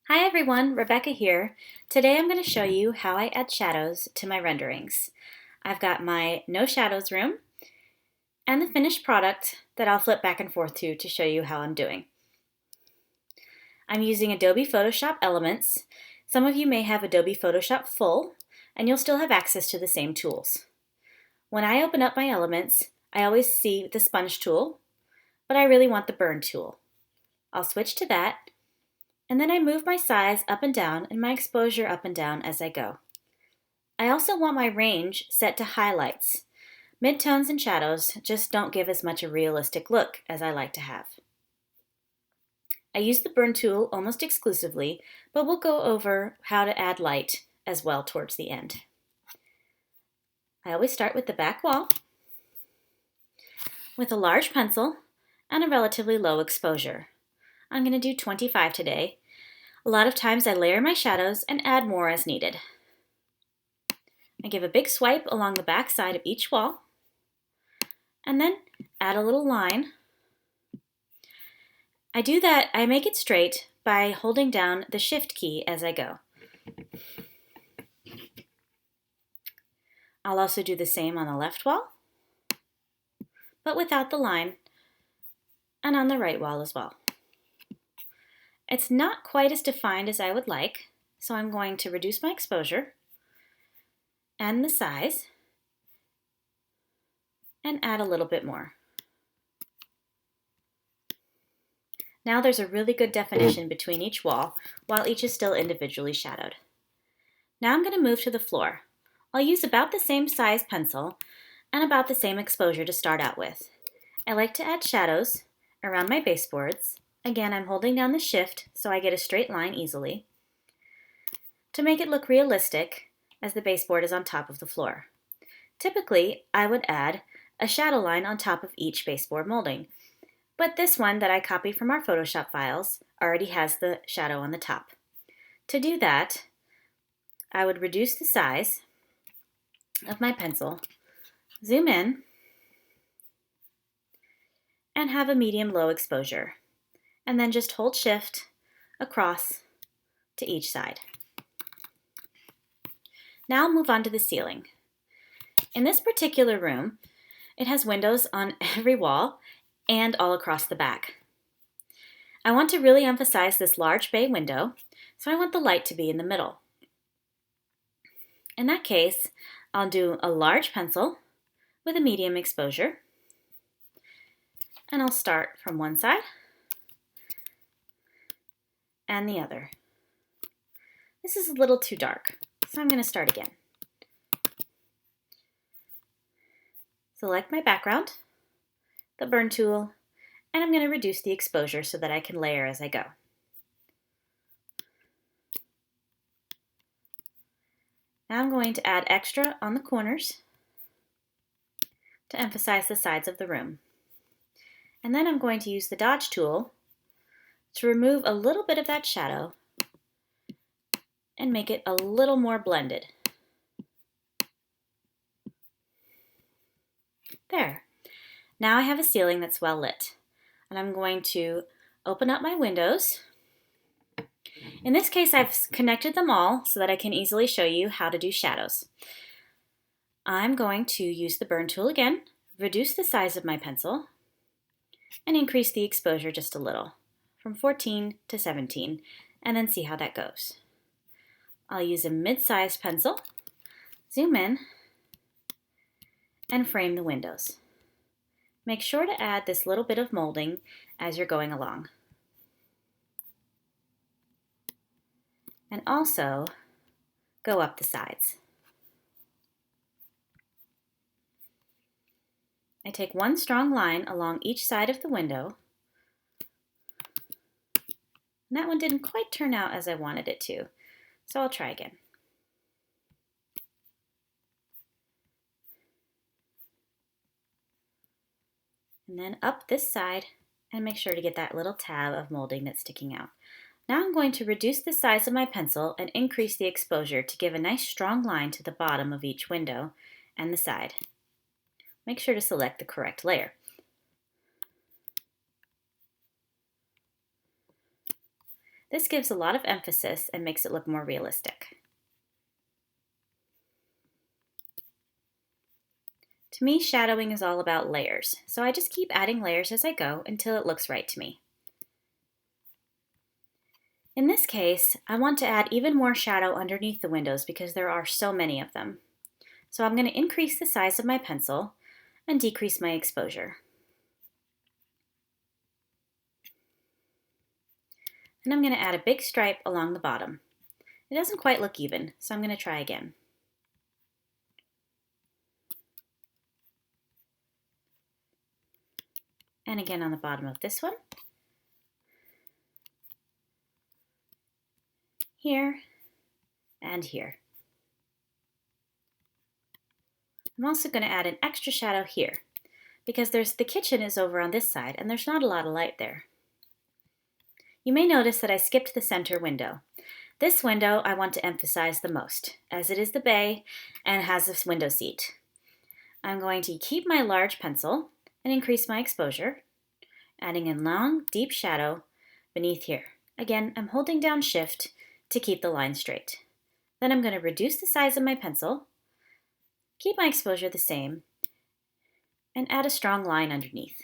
Hi everyone, Rebecca here. Today I'm going to show you how I add shadows to my renderings. I've got my no shadows room and the finished product that I'll flip back and forth to show you how I'm doing. I'm using Adobe Photoshop Elements. Some of you may have Adobe Photoshop Full and you'll still have access to the same tools. When I open up my elements, I always see the sponge tool, but I really want the burn tool. I'll switch to that. And then I move my size up and down and my exposure up and down as I go. I also want my range set to highlights. Midtones and shadows just don't give as much a realistic look as I like to have. I use the burn tool almost exclusively, but we'll go over how to add light as well towards the end. I always start with the back wall with a large pencil and a relatively low exposure. I'm going to do 25 today. A lot of times I layer my shadows and add more as needed. I give a big swipe along the back side of each wall and then add a little line. I do that, I make it straight by holding down the Shift key as I go. I'll also do the same on the left wall, but without the line, and on the right wall as well. It's not quite as defined as I would like, so I'm going to reduce my exposure and the size and add a little bit more. Now there's a really good definition between each wall, while each is still individually shadowed. Now I'm going to move to the floor. I'll use about the same size pencil and about the same exposure to start out with. I like to add shadows around my baseboards. Again, I'm holding down the Shift so I get a straight line easily to make it look realistic as the baseboard is on top of the floor. Typically, I would add a shadow line on top of each baseboard molding, but this one that I copied from our Photoshop files already has the shadow on the top. To do that, I would reduce the size of my pencil, zoom in, and have a medium-low exposure, and then just hold Shift across to each side. Now I'll move on to the ceiling. In this particular room, it has windows on every wall and all across the back. I want to really emphasize this large bay window, so I want the light to be in the middle. In that case, I'll do a large pencil with a medium exposure, and I'll start from one side and the other. This is a little too dark, so I'm going to start again. Select my background, the burn tool, and I'm going to reduce the exposure so that I can layer as I go. Now I'm going to add extra on the corners to emphasize the sides of the room. And then I'm going to use the dodge tool to remove a little bit of that shadow and make it a little more blended. There. Now I have a ceiling that's well lit, and I'm going to open up my windows. In this case, I've connected them all so that I can easily show you how to do shadows. I'm going to use the burn tool again, reduce the size of my pencil, and increase the exposure just a little, from 14 to 17, and then see how that goes. I'll use a mid-sized pencil, zoom in, and frame the windows. Make sure to add this little bit of molding as you're going along. And also go up the sides. I take one strong line along each side of the window. And that one didn't quite turn out as I wanted it to, so I'll try again. And then up this side and make sure to get that little tab of molding that's sticking out. Now I'm going to reduce the size of my pencil and increase the exposure to give a nice strong line to the bottom of each window and the side. Make sure to select the correct layer. This gives a lot of emphasis and makes it look more realistic. To me, shadowing is all about layers, so I just keep adding layers as I go until it looks right to me. In this case, I want to add even more shadow underneath the windows because there are so many of them. So I'm going to increase the size of my pencil and decrease my exposure. And I'm going to add a big stripe along the bottom. It doesn't quite look even, so I'm going to try again. And again on the bottom of this one. Here and here. I'm also going to add an extra shadow here because the kitchen is over on this side and there's not a lot of light there. You may notice that I skipped the center window. This window I want to emphasize the most, as it is the bay and has this window seat. I'm going to keep my large pencil and increase my exposure, adding a long, deep shadow beneath here. Again, I'm holding down Shift to keep the line straight. Then I'm going to reduce the size of my pencil, keep my exposure the same, and add a strong line underneath.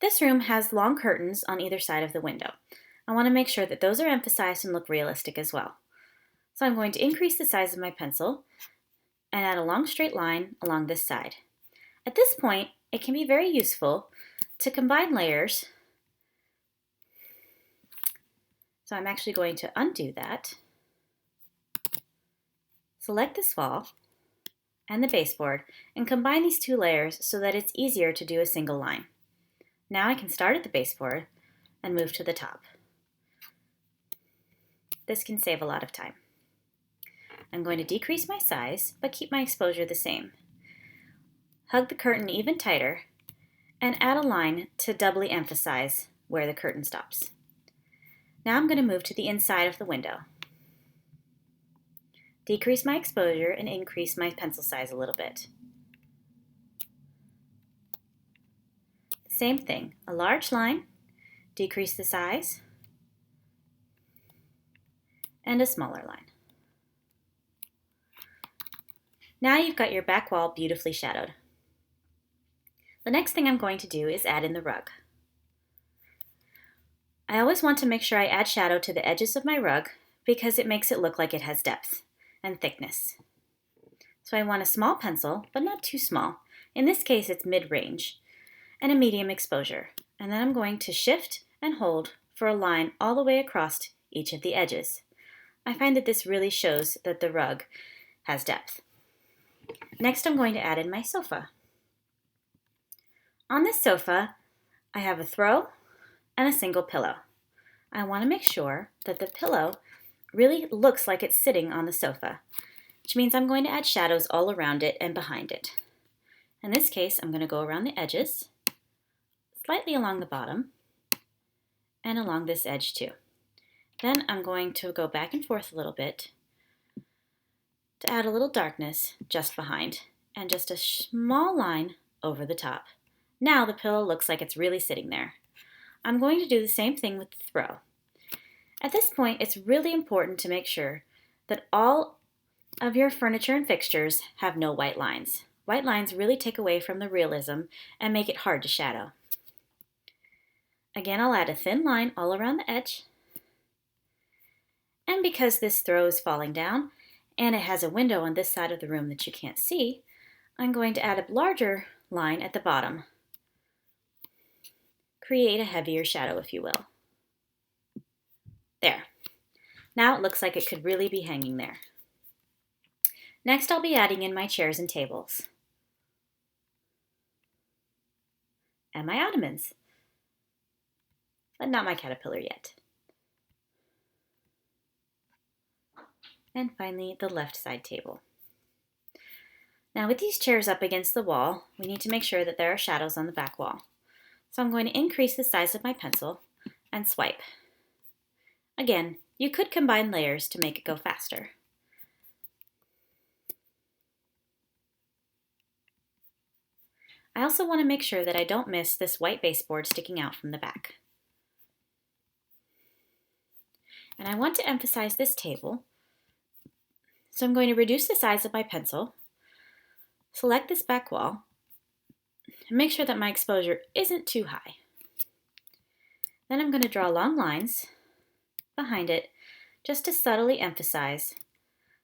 This room has long curtains on either side of the window. I want to make sure that those are emphasized and look realistic as well. So I'm going to increase the size of my pencil and add a long straight line along this side. At this point, it can be very useful to combine layers. So I'm actually going to undo that. Select this wall and the baseboard and combine these two layers so that it's easier to do a single line. Now I can start at the baseboard and move to the top. This can save a lot of time. I'm going to decrease my size but keep my exposure the same. Hug the curtain even tighter and add a line to doubly emphasize where the curtain stops. Now I'm going to move to the inside of the window. Decrease my exposure and increase my pencil size a little bit. Same thing, a large line, decrease the size, and a smaller line. Now you've got your back wall beautifully shadowed. The next thing I'm going to do is add in the rug. I always want to make sure I add shadow to the edges of my rug because it makes it look like it has depth and thickness. So I want a small pencil, but not too small. In this case, it's mid-range, and a medium exposure. And then I'm going to shift and hold for a line all the way across each of the edges. I find that this really shows that the rug has depth. Next, I'm going to add in my sofa. On this sofa, I have a throw and a single pillow. I want to make sure that the pillow really looks like it's sitting on the sofa, which means I'm going to add shadows all around it and behind it. In this case, I'm going to go around the edges, slightly along the bottom, and along this edge too. Then I'm going to go back and forth a little bit to add a little darkness just behind, and just a small line over the top. Now the pillow looks like it's really sitting there. I'm going to do the same thing with the throw. At this point, it's really important to make sure that all of your furniture and fixtures have no white lines. White lines really take away from the realism and make it hard to shadow. Again, I'll add a thin line all around the edge. And because this throw is falling down and it has a window on this side of the room that you can't see, I'm going to add a larger line at the bottom. Create a heavier shadow, if you will. There. Now it looks like it could really be hanging there. Next, I'll be adding in my chairs and tables. And my ottomans. But not my caterpillar yet. And finally, the left side table. Now with these chairs up against the wall, we need to make sure that there are shadows on the back wall. So I'm going to increase the size of my pencil and swipe. Again, you could combine layers to make it go faster. I also want to make sure that I don't miss this white baseboard sticking out from the back. And I want to emphasize this table, so I'm going to reduce the size of my pencil, select this back wall, and make sure that my exposure isn't too high. Then I'm going to draw long lines behind it just to subtly emphasize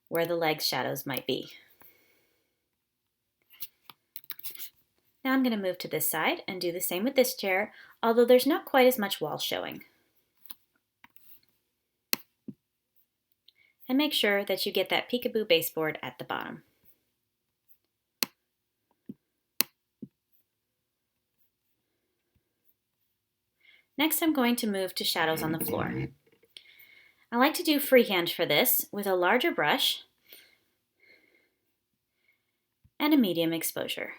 where the leg shadows might be. Now I'm going to move to this side and do the same with this chair, although there's not quite as much wall showing. And make sure that you get that peekaboo baseboard at the bottom. Next, I'm going to move to shadows on the floor. I like to do freehand for this with a larger brush and a medium exposure.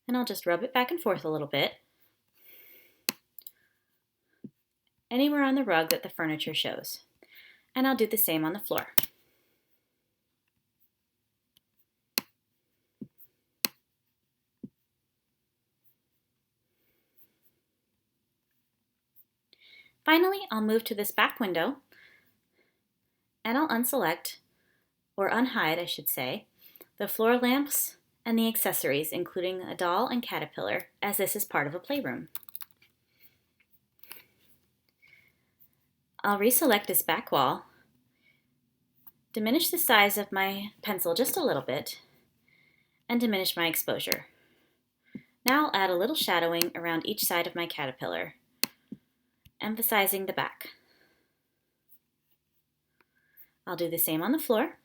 And I'll just rub it back and forth a little bit, anywhere on the rug that the furniture shows. And I'll do the same on the floor. Finally, I'll move to this back window and I'll unselect, or unhide I should say, the floor lamps and the accessories, including a doll and caterpillar, as this is part of a playroom. I'll reselect this back wall, diminish the size of my pencil just a little bit, and diminish my exposure. Now I'll add a little shadowing around each side of my caterpillar, emphasizing the back. I'll do the same on the floor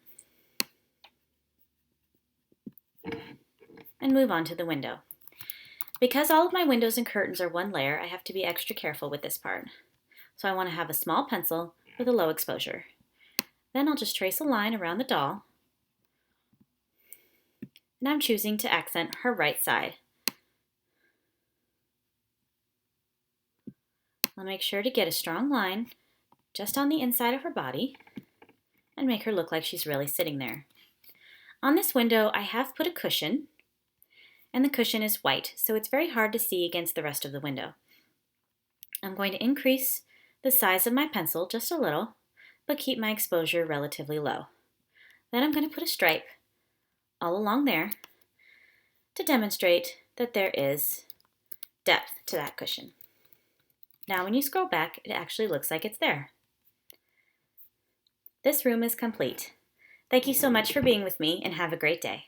and move on to the window. Because all of my windows and curtains are one layer, I have to be extra careful with this part. So I want to have a small pencil with a low exposure. Then I'll just trace a line around the doll, and I'm choosing to accent her right side. I'll make sure to get a strong line just on the inside of her body and make her look like she's really sitting there. On this window, I have put a cushion, and the cushion is white, so it's very hard to see against the rest of the window. I'm going to increase the size of my pencil just a little, but keep my exposure relatively low. Then I'm going to put a stripe all along there to demonstrate that there is depth to that cushion. Now when you scroll back, it actually looks like it's there. This room is complete. Thank you so much for being with me, and have a great day.